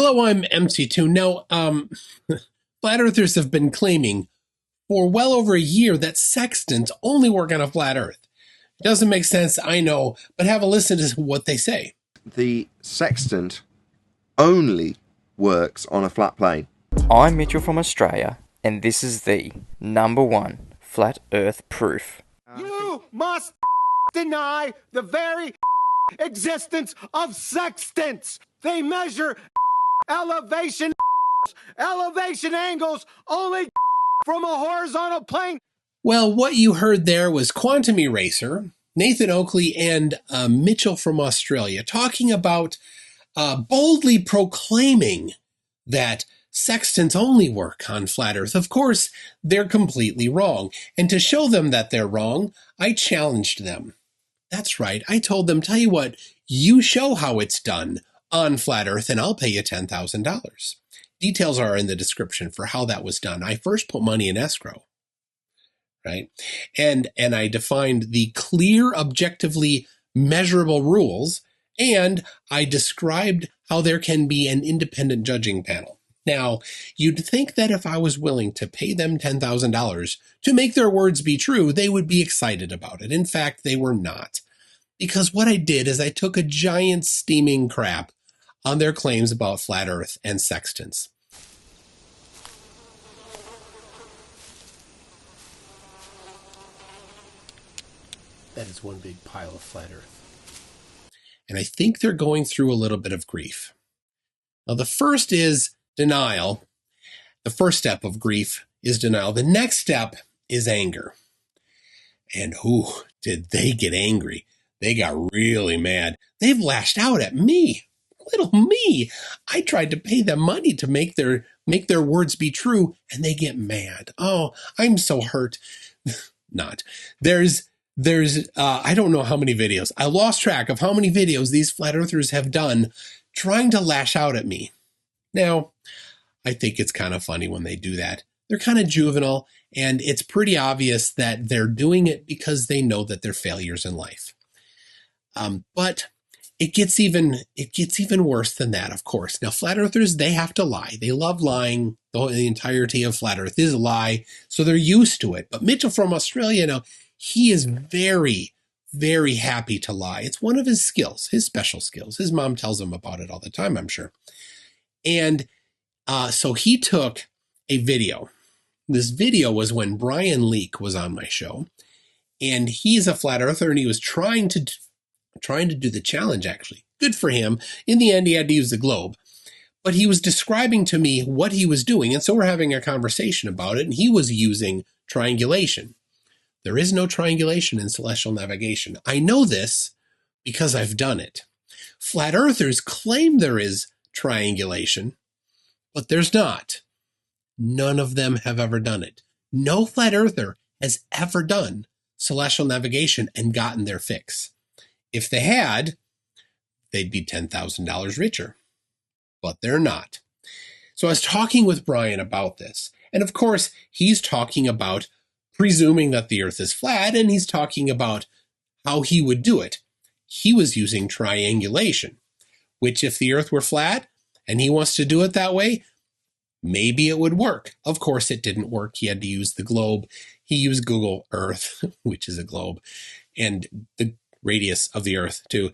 Hello, I'm MC2. Now, flat earthers have been claiming for well over a year that sextants only work on a flat earth. It doesn't make sense, I know, but have a listen to what they say. The sextant only works on a flat plane. I'm Mitchell from Australia, and this is the #1 flat earth proof. You must deny the very existence of sextants. They measure elevation angles only from a horizontal plane. Well, what you heard there was Quantum Eraser, Nathan Oakley, and Mitchell from Australia talking about boldly proclaiming that sextants only work on flat Earth. Of course, they're completely wrong. And to show them that they're wrong, I challenged them. That's right. I told them, tell you what, you show how it's done on flat Earth and I'll pay you $10,000. Details are in the description for how that was done. I first put money in escrow, right? And I defined the clear, objectively measurable rules, and I described how there can be an independent judging panel. Now, you'd think that if I was willing to pay them $10,000 to make their words be true, they would be excited about it. In fact, they were not. Because what I did is I took a giant steaming crap on their claims about flat Earth and sextants. That is one big pile of flat Earth. And I think they're going through a little bit of grief. Now, the first is denial. The first step of grief is denial. The next step is anger. And did they get angry? They got really mad. They've lashed out at me. Little me. I tried to pay them money to make their words be true, and they get mad. Oh, I'm so hurt. Not. There's I don't know how many videos. I lost track of how many videos these flat earthers have done trying to lash out at me. Now, I think it's kind of funny when they do that. They're kind of juvenile, and it's pretty obvious that they're doing it because they know that they're failures in life. But it gets even worse than that, of course. Now, flat earthers, they have to lie. They love lying. The entirety of flat earth is a lie, so they're used to it. But Mitchell from Australia, now, he is very, very happy to lie. It's one of his skills, his special skills. His mom tells him about it all the time, I'm sure. And so he took a video. This video was when Brian Leak was on my show. And he's a flat earther, and he was trying to do the challenge, actually. Good for him. In the end, he had to use the globe. But he was describing to me what he was doing, and so we're having a conversation about it, and he was using triangulation. There is no triangulation in celestial navigation. I know this because I've done it. Flat earthers claim there is triangulation, but there's not. None of them have ever done it. No flat earther has ever done celestial navigation and gotten their fix. If they had, they'd be $10,000 richer, but they're not. So I was talking with Brian about this. And of course, he's talking about presuming that the earth is flat, and he's talking about how he would do it. He was using triangulation, which if the earth were flat and he wants to do it that way, maybe it would work. Of course, it didn't work. He had to use the globe. He used Google Earth, which is a globe, and the radius of the earth too,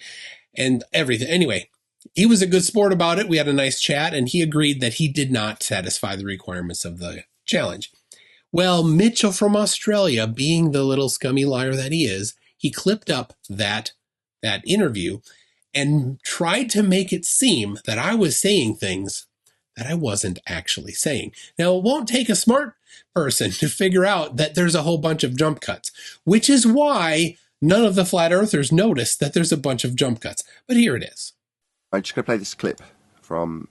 and everything. Anyway, he was a good sport about it. We had a nice chat, and he agreed that he did not satisfy the requirements of the challenge. Well, Mitchell from Australia, being the little scummy liar that he is, he clipped up that interview and tried to make it seem that I was saying things that I wasn't actually saying. Now, it won't take a smart person to figure out that there's a whole bunch of jump cuts, which is why none of the flat earthers noticed that there's a bunch of jump cuts. But here it is. I'm just going to play this clip from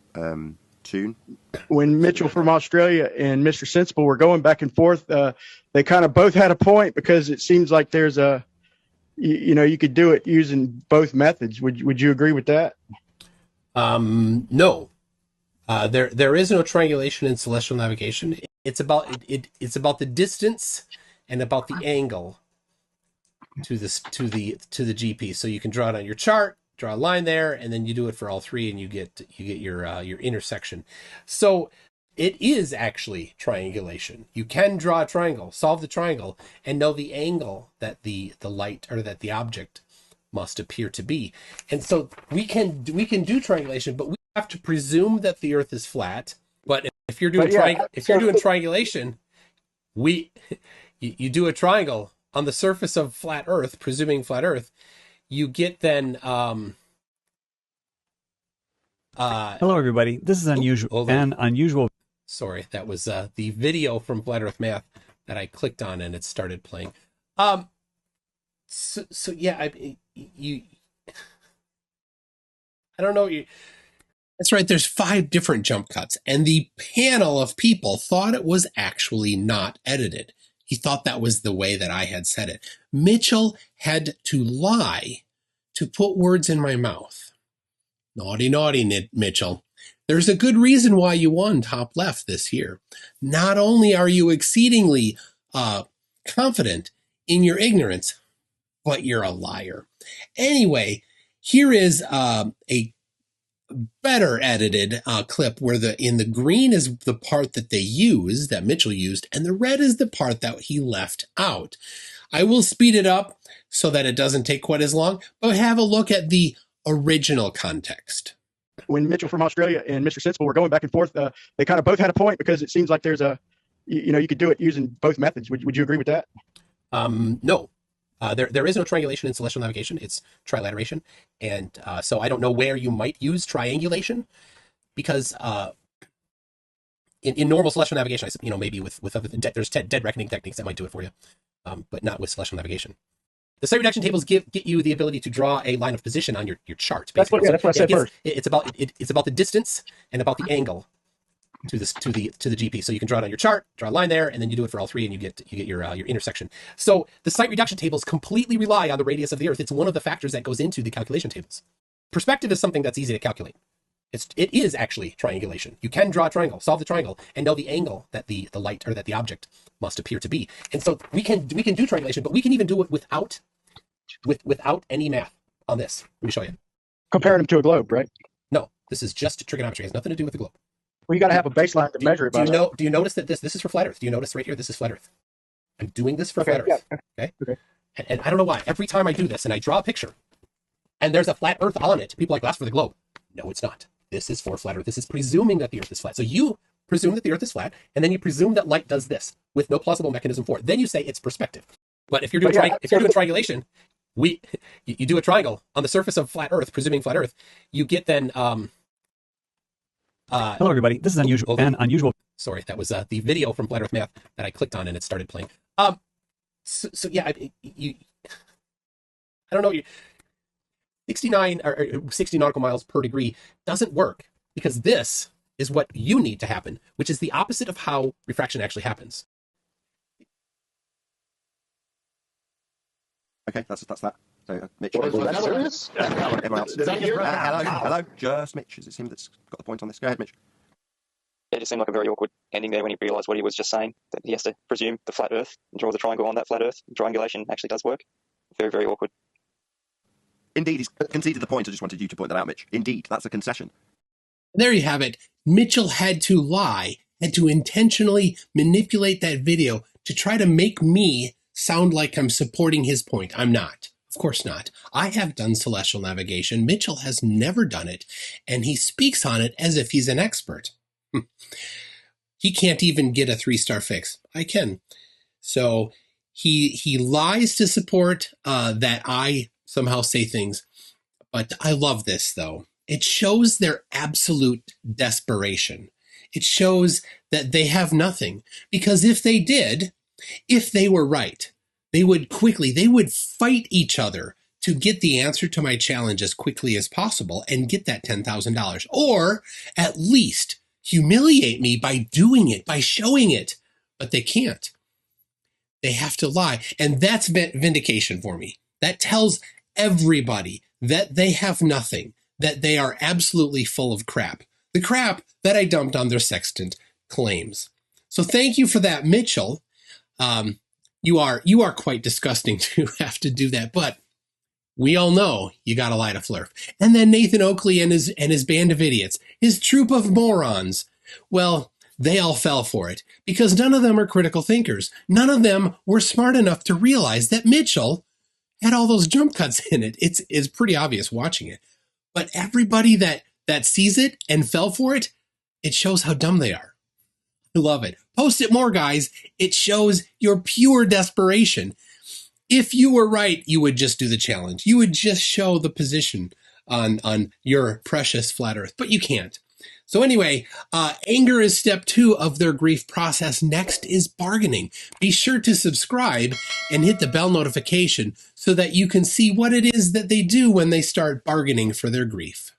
Tune. When Mitchell from Australia and Mr. Sensible were going back and forth, they kind of both had a point, because it seems like there's you could do it using both methods. Would you agree with that? No. There is no triangulation in celestial navigation. It's about the distance and about the angle to the GP. So you can draw it on your chart, draw a line there, and then you do it for all three, and you get your intersection. So it is actually triangulation. You can draw a triangle, solve the triangle, and know the angle that the light or that the object must appear to be. And so we can do triangulation, but we have to presume that the Earth is flat. But if you're doing triangulation, you do a triangle on the surface of flat Earth, presuming flat Earth. You get then. Hello, everybody. This is unusual. Sorry, that was the video from Flat Earth Math that I clicked on and it started playing. So yeah, I don't know. That's right. There's 5 different jump cuts, and the panel of people thought it was actually not edited. He thought that was the way that I had said it. Mitchell had to lie to put words in my mouth. Naughty, Mitchell. There's a good reason why you won top left this year. Not only are you exceedingly confident in your ignorance, but you're a liar. Anyway, here is a better edited clip where in the green is the part that they used, that Mitchell used, and the red is the part that he left out. I will speed it up so that it doesn't take quite as long, but have a look at the original context. When Mitchell from Australia and Mr. Sensible were going back and forth, they kind of both had a point because it seems like there's you could do it using both methods. Would you agree with that? No. There is no triangulation in celestial navigation. It's trilateration. And so I don't know where you might use triangulation, because in normal celestial navigation, maybe with other, there's dead reckoning techniques that might do it for you, but not with celestial navigation. The site reduction tables get you the ability to draw a line of position on your chart. Basically. That's what I said first. It's about the distance and about the angle to the GP. So you can draw it on your chart, draw a line there, and then you do it for all three, and you get your intersection. So the site reduction tables completely rely on the radius of the Earth. It's one of the factors that goes into the calculation tables. Perspective is something that's easy to calculate. It is actually triangulation. You can draw a triangle, solve the triangle, and know the angle that the light or that the object must appear to be. And so we can do triangulation, but we can even do it without any math on this. Let me show you. Comparing them to a globe, right? No, this is just trigonometry. It has nothing to do with the globe. Well, you got to have a baseline to measure it by. Do you notice that this is for flat Earth? Do you notice right here? This is flat Earth. I'm doing this for flat Earth. Yeah. Okay. And I don't know why. Every time I do this and I draw a picture, and there's a flat Earth on it, people are like, that's for the globe. No, it's not. This is for flat Earth. This is presuming that the Earth is flat. So you presume that the Earth is flat, and then you presume that light does this with no plausible mechanism for it. Then you say it's perspective. But if you're doing triangulation, you do a triangle on the surface of flat Earth, presuming flat Earth. You get then. Hello, everybody. This is unusual. Sorry, that was the video from Flat Earth Math that I clicked on and it started playing. So yeah, I don't know. 69 or 60 nautical miles per degree doesn't work, because this is what you need to happen, which is the opposite of how refraction actually happens. Okay, that's that. So, Mitch. Everyone else? Did I hear that? Hello, just Mitch. Is it him that's got the point on this? Go ahead, Mitch. It just seemed like a very awkward ending there when he realised what he was just saying, that he has to presume the flat Earth and draw the triangle on that flat Earth. Triangulation actually does work. Very, very awkward. Indeed, he's conceded the point. I just wanted you to point that out, Mitch. Indeed, that's a concession. There you have it. Mitchell had to lie, had to intentionally manipulate that video to try to make me sound like I'm supporting his point. I'm not. Of course not. I have done celestial navigation. Mitchell has never done it, and he speaks on it as if he's an expert. He can't even get a 3-star fix. I can. So he lies to support that I somehow say things. But I love this, though. It shows their absolute desperation. It shows that they have nothing. Because if they did, if they were right, they would fight each other to get the answer to my challenge as quickly as possible and get that $10,000. Or at least humiliate me by doing it, by showing it. But they can't. They have to lie. And that's vindication for me. That tells everybody that they have nothing, that they are absolutely full of crap. The crap that I dumped on their sextant claims. So thank you for that, Mitchell. You are quite disgusting to have to do that, but We all know you gotta lie to Flerf. And then Nathan Oakley and his band of idiots, his troop of morons. Well, they all fell for it because none of them are critical thinkers. None of them were smart enough to realize that Mitchell had all those jump cuts in it. It's pretty obvious watching it. But everybody that sees it and fell for it, it shows how dumb they are. I love it. Post it more, guys. It shows your pure desperation. If you were right, you would just do the challenge. You would just show the position on your precious flat earth, but you can't. So anyway, anger is step 2 of their grief process. Next is bargaining. Be sure to subscribe and hit the bell notification so that you can see what it is that they do when they start bargaining for their grief.